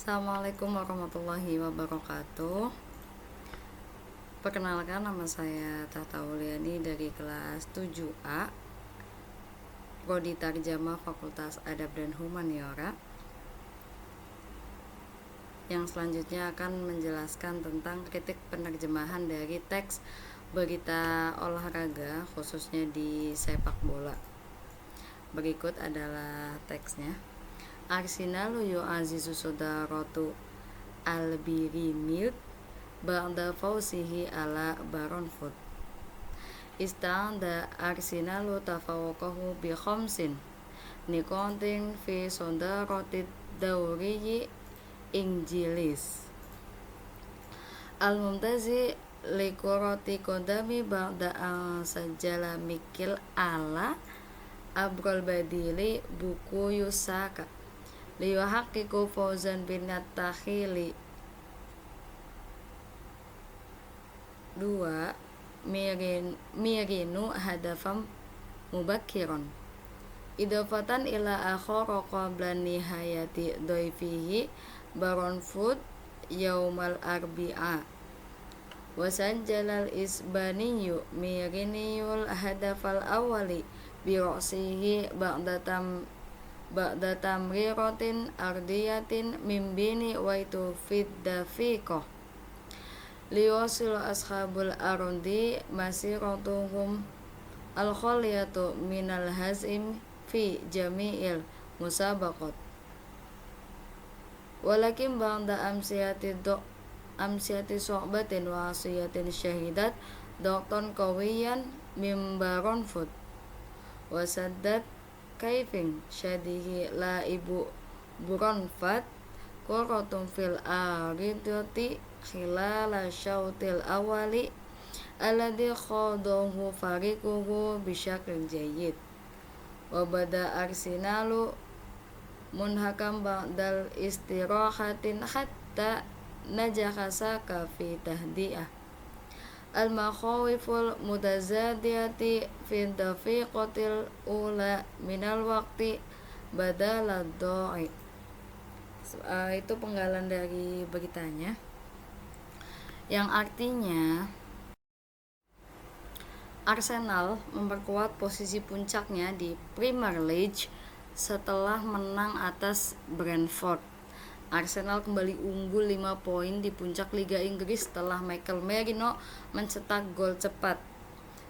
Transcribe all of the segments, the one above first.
Assalamualaikum warahmatullahi wabarakatuh. Perkenalkan, nama saya Tata Uliani dari kelas 7A Prodi Tarjamah Fakultas Adab dan Humaniora, yang selanjutnya akan menjelaskan tentang kritik penerjemahan dari teks berita olahraga, khususnya di sepak bola. Berikut adalah teksnya. Arsenal yu'azizu sodarotu al-Birimir ba'da fawzihi ala Baronford. Ista'anda Arsenalu tafawwaqahu bi khamsin niqatin fi sodarotid dawriyi Injilis al-mumtazi likurati kodami ba'da sajala mikil ala Abrol Badili buku Yusaka liyuhaqiqu fawzan binat takhili 2 mirinu hadafam mubakiron idafatan ila akhara qabla nihayati doifihi Baronford yaumal arbi'a wasajjalal isbaniyu miriniyul hadafal awali biroksihi ba'da tamriratin ardiyatin mimbini waitu fiddafiqah liwasilu ashabul arundi masiratuhum al-khaliyatu minal hazim fi jami'il musabaqat walakin ba'da amsiyati sohbatin wa asiyatin syahidat dokton kawiyan mimbaron food wasaddat kaifin syadihi la ibu buronfat qurratun fil aridati khilala syautil awali alladhi khadahu fariquhu bisyakil jayyid wa bada Arsenalu munhakam ba'dal istirahatin hatta najakasaka fi tahdi'ah al-makhawiful mutazadiyati fi dafiqatil ula minal waqti badalad do'i. Itu penggalan dari beritanya, yang artinya Arsenal memperkuat posisi puncaknya di Premier League setelah menang atas Brentford. Arsenal kembali unggul 5 poin di puncak Liga Inggris setelah Michael Merino mencetak gol cepat.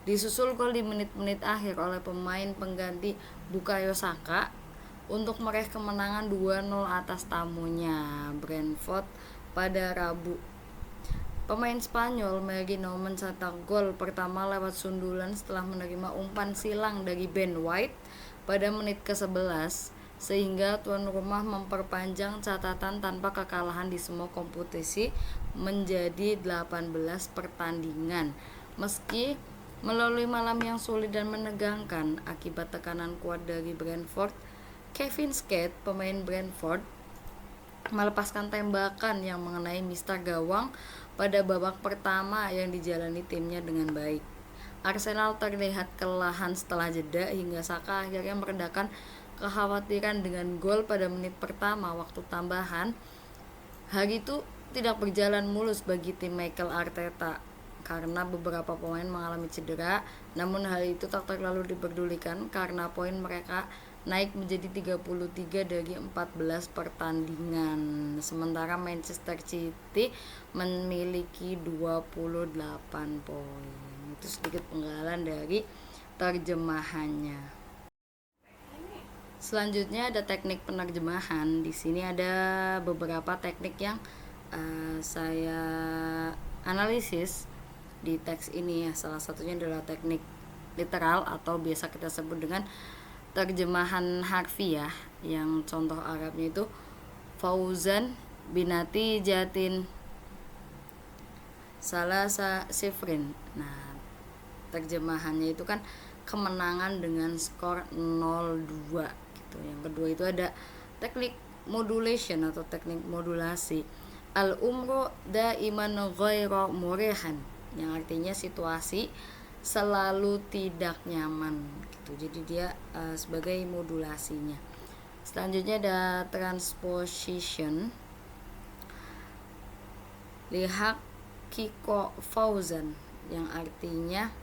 Disusul gol di menit-menit akhir oleh pemain pengganti Bukayo Saka untuk meraih kemenangan 2-0 atas tamunya Brentford pada Rabu. Pemain Spanyol Merino mencetak gol pertama lewat sundulan setelah menerima umpan silang dari Ben White pada menit ke-11, sehingga tuan rumah memperpanjang catatan tanpa kekalahan di semua kompetisi menjadi 18 pertandingan. Meski melalui malam yang sulit dan menegangkan akibat tekanan kuat dari Brentford, Kevin Skate, pemain Brentford, melepaskan tembakan yang mengenai mistar gawang pada babak pertama yang dijalani timnya dengan baik. Arsenal terlihat kelelahan setelah jeda hingga Saka akhirnya meredakan kekhawatiran dengan gol pada menit pertama waktu tambahan. Hari itu tidak berjalan mulus bagi tim Mikel Arteta karena beberapa pemain mengalami cedera, namun hal itu tak terlalu diperdulikan karena poin mereka naik menjadi 33 dari 14 pertandingan, sementara Manchester City memiliki 28 poin. Itu sedikit penggalan dari terjemahannya. Selanjutnya ada teknik penerjemahan. Di sini ada beberapa teknik yang saya analisis di teks ini ya. Salah satunya adalah teknik literal atau biasa kita sebut dengan terjemahan harfiah, yang contoh Arabnya itu fauzan binati jatin salasa sifrin. Nah, terjemahannya itu kan kemenangan dengan skor 0-2 gitu. Yang kedua itu ada teknik modulation atau teknik modulasi. Al-umru daiman ghairu murihan, yang artinya situasi selalu tidak nyaman gitu. Jadi dia sebagai modulasinya. Selanjutnya ada transposition. Lihak Kiko Fauzan, yang artinya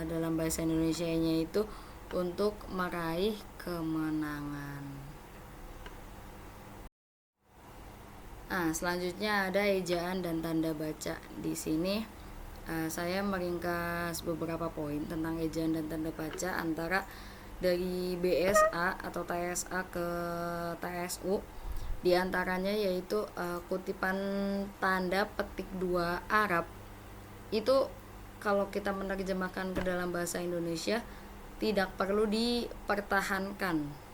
dalam bahasa Indonesianya itu untuk meraih kemenangan. Selanjutnya ada ejaan dan tanda baca. Di sini saya meringkas beberapa poin tentang ejaan dan tanda baca antara dari BSA atau TSA ke TSU. Di antaranya yaitu kutipan tanda petik 2 Arab itu kalau kita menerjemahkan ke dalam bahasa Indonesia tidak perlu dipertahankan.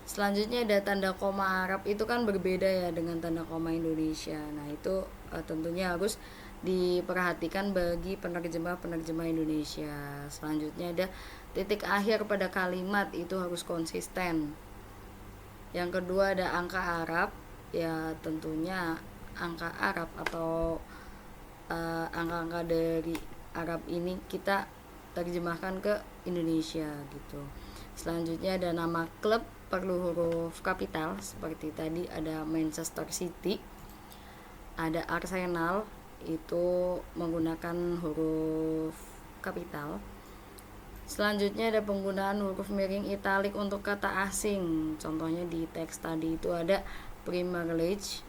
Selanjutnya ada tanda koma Arab, itu kan berbeda ya dengan tanda koma Indonesia. Nah itu tentunya harus diperhatikan bagi penerjemah Indonesia. Selanjutnya ada titik akhir pada kalimat, itu harus konsisten. Yang kedua ada angka Arab, ya tentunya angka Arab atau angka-angka dari Arab ini kita terjemahkan ke Indonesia gitu. Selanjutnya ada nama klub, perlu huruf kapital seperti tadi ada Manchester City. Ada Arsenal, itu menggunakan huruf kapital. Selanjutnya ada penggunaan huruf miring italik untuk kata asing. Contohnya di teks tadi itu ada Premier League.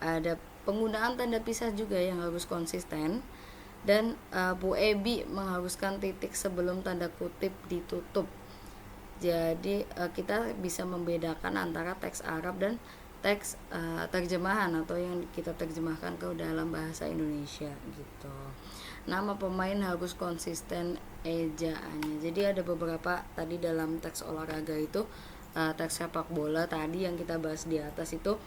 Ada penggunaan tanda pisah juga yang harus konsisten. Dan Bu Ebi mengharuskan titik sebelum tanda kutip ditutup. Jadi kita bisa membedakan antara teks Arab dan teks terjemahan atau yang kita terjemahkan ke dalam bahasa Indonesia gitu. Nama pemain harus konsisten ejaannya. Jadi ada beberapa tadi dalam teks olahraga itu, teks sepak bola tadi yang kita bahas di atas itu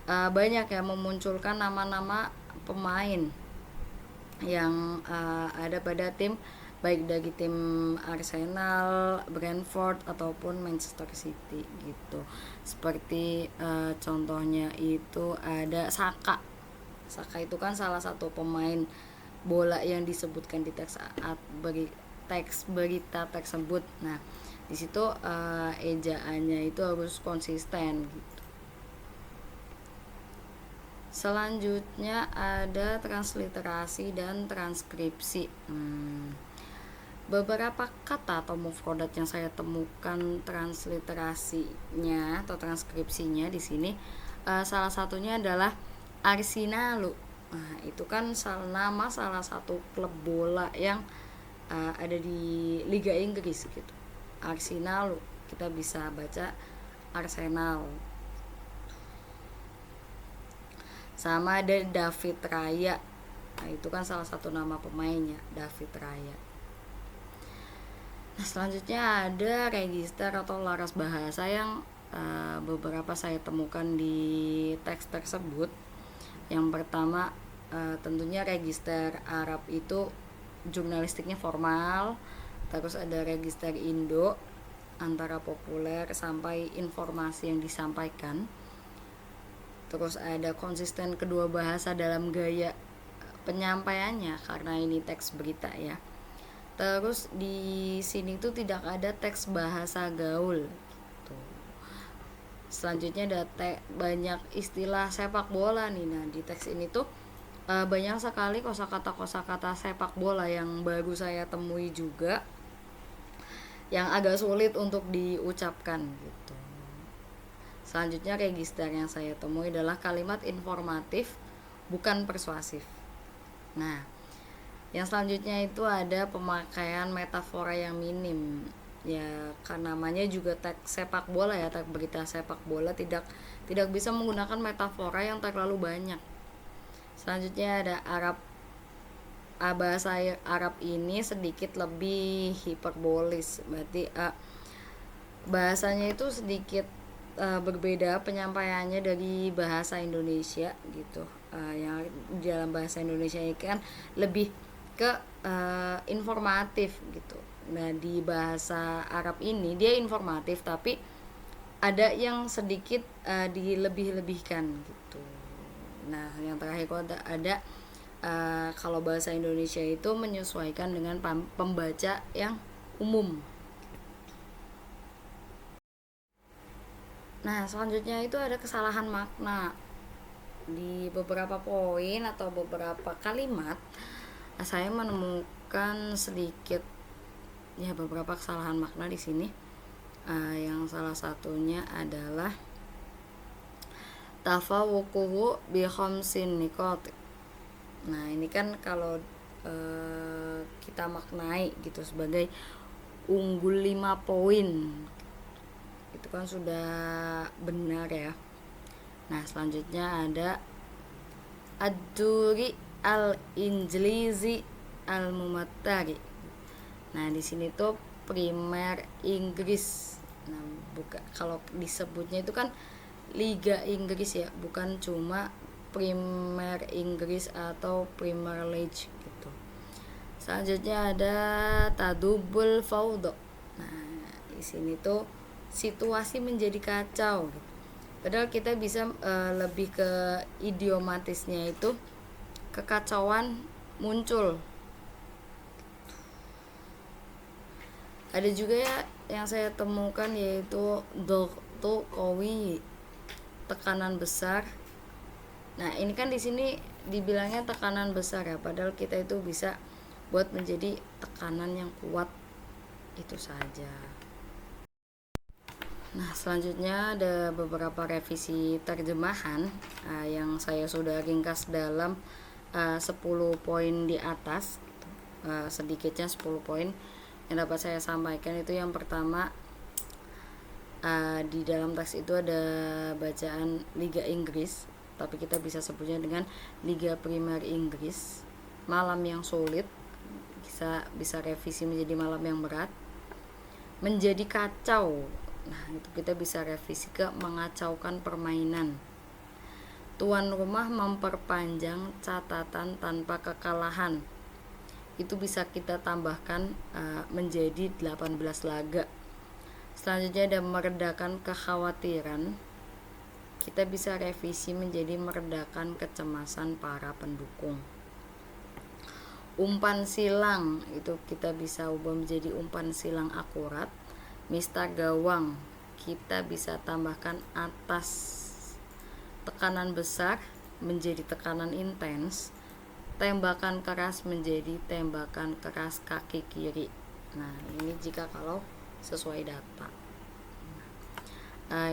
banyak ya memunculkan nama-nama pemain yang ada pada tim, baik dari tim Arsenal, Brentford ataupun Manchester City gitu. Seperti contohnya itu ada Saka. Saka itu kan salah satu pemain bola yang disebutkan di teks berita tersebut. Nah, di situ ejaannya itu harus konsisten gitu. Selanjutnya ada transliterasi dan transkripsi. Beberapa kata atau mufrodat yang saya temukan transliterasinya atau transkripsinya di sini, salah satunya adalah Arsenal. Nah, itu kan nama salah satu klub bola yang ada di Liga Inggris gitu. Arsenal, kita bisa baca Arsenal. Sama ada David Raya. Nah, itu kan salah satu nama pemainnya, David Raya. Nah, selanjutnya ada register atau laras bahasa yang beberapa saya temukan di teks tersebut. Yang pertama tentunya register Arab itu jurnalistiknya formal. Terus ada register Indo, antara populer sampai informasi yang disampaikan. Terus ada konsisten kedua bahasa dalam gaya penyampaiannya karena ini teks berita ya. Terus di sini tuh tidak ada teks bahasa gaul gitu. Selanjutnya ada banyak istilah sepak bola nih. Nah, di teks ini tuh banyak sekali kosakata sepak bola yang baru saya temui juga, yang agak sulit untuk diucapkan gitu. Selanjutnya register yang saya temui adalah kalimat informatif bukan persuasif. Nah, yang selanjutnya itu ada pemakaian metafora yang minim. Ya, karena namanya juga teks sepak bola ya, teks berita sepak bola tidak bisa menggunakan metafora yang terlalu banyak. Selanjutnya ada bahasa Arab ini sedikit lebih hiperbolis. Berarti bahasanya itu sedikit berbeda penyampaiannya dari bahasa Indonesia gitu. Yang dalam bahasa Indonesia ini kan lebih ke informatif gitu. Nah, di bahasa Arab ini dia informatif tapi ada yang sedikit dilebih-lebihkan gitu. Nah, yang terakhir ada kalau bahasa Indonesia itu menyesuaikan dengan pembaca yang umum. Nah, selanjutnya itu ada kesalahan makna. Di beberapa poin atau beberapa kalimat, saya menemukan sedikit ya beberapa kesalahan makna di sini. Yang salah satunya adalah tafawuquhu bi khamsin niqat. Nah, ini kan kalau kita maknai gitu sebagai unggul 5 poin. Itu kan sudah benar ya. Nah, selanjutnya ada ad-duri al-injlizi al-mumattari. Nah, di sini tuh primer Inggris. Nah, kalau disebutnya itu kan Liga Inggris ya, bukan cuma Premier Inggris atau Premier League gitu. Selanjutnya ada tadubul faudo. Nah, di sini tuh situasi menjadi kacau gitu. Padahal kita bisa lebih ke idiomatisnya itu kekacauan muncul. Ada juga ya yang saya temukan yaitu doktu kowi, tekanan besar. Nah, ini kan di sini dibilangnya tekanan besar ya, padahal kita itu bisa buat menjadi tekanan yang kuat, itu saja. Nah, selanjutnya ada beberapa revisi terjemahan yang saya sudah ringkas dalam 10 poin di atas. Sedikitnya 10 poin yang dapat saya sampaikan. Itu yang pertama, di dalam teks itu ada bacaan Liga Inggris, tapi kita bisa sebutnya dengan Liga Premier Inggris. Malam yang sulit bisa revisi menjadi malam yang berat. Menjadi kacau, nah itu kita bisa revisi ke mengacaukan permainan. Tuan rumah memperpanjang catatan tanpa kekalahan, itu bisa kita tambahkan menjadi 18 laga. Selanjutnya ada meredakan kekhawatiran, kita bisa revisi menjadi meredakan kecemasan para pendukung. Umpan silang, itu kita bisa ubah menjadi umpan silang akurat. Mista gawang, kita bisa tambahkan atas. Tekanan besar menjadi tekanan intens. Tembakan keras menjadi tembakan keras kaki kiri. Nah, ini jika kalau sesuai data.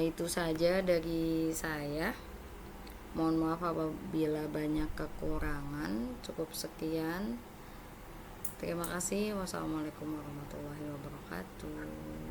Itu saja dari saya. Mohon maaf apabila banyak kekurangan. Cukup sekian. Terima kasih. Wassalamualaikum warahmatullahi wabarakatuh.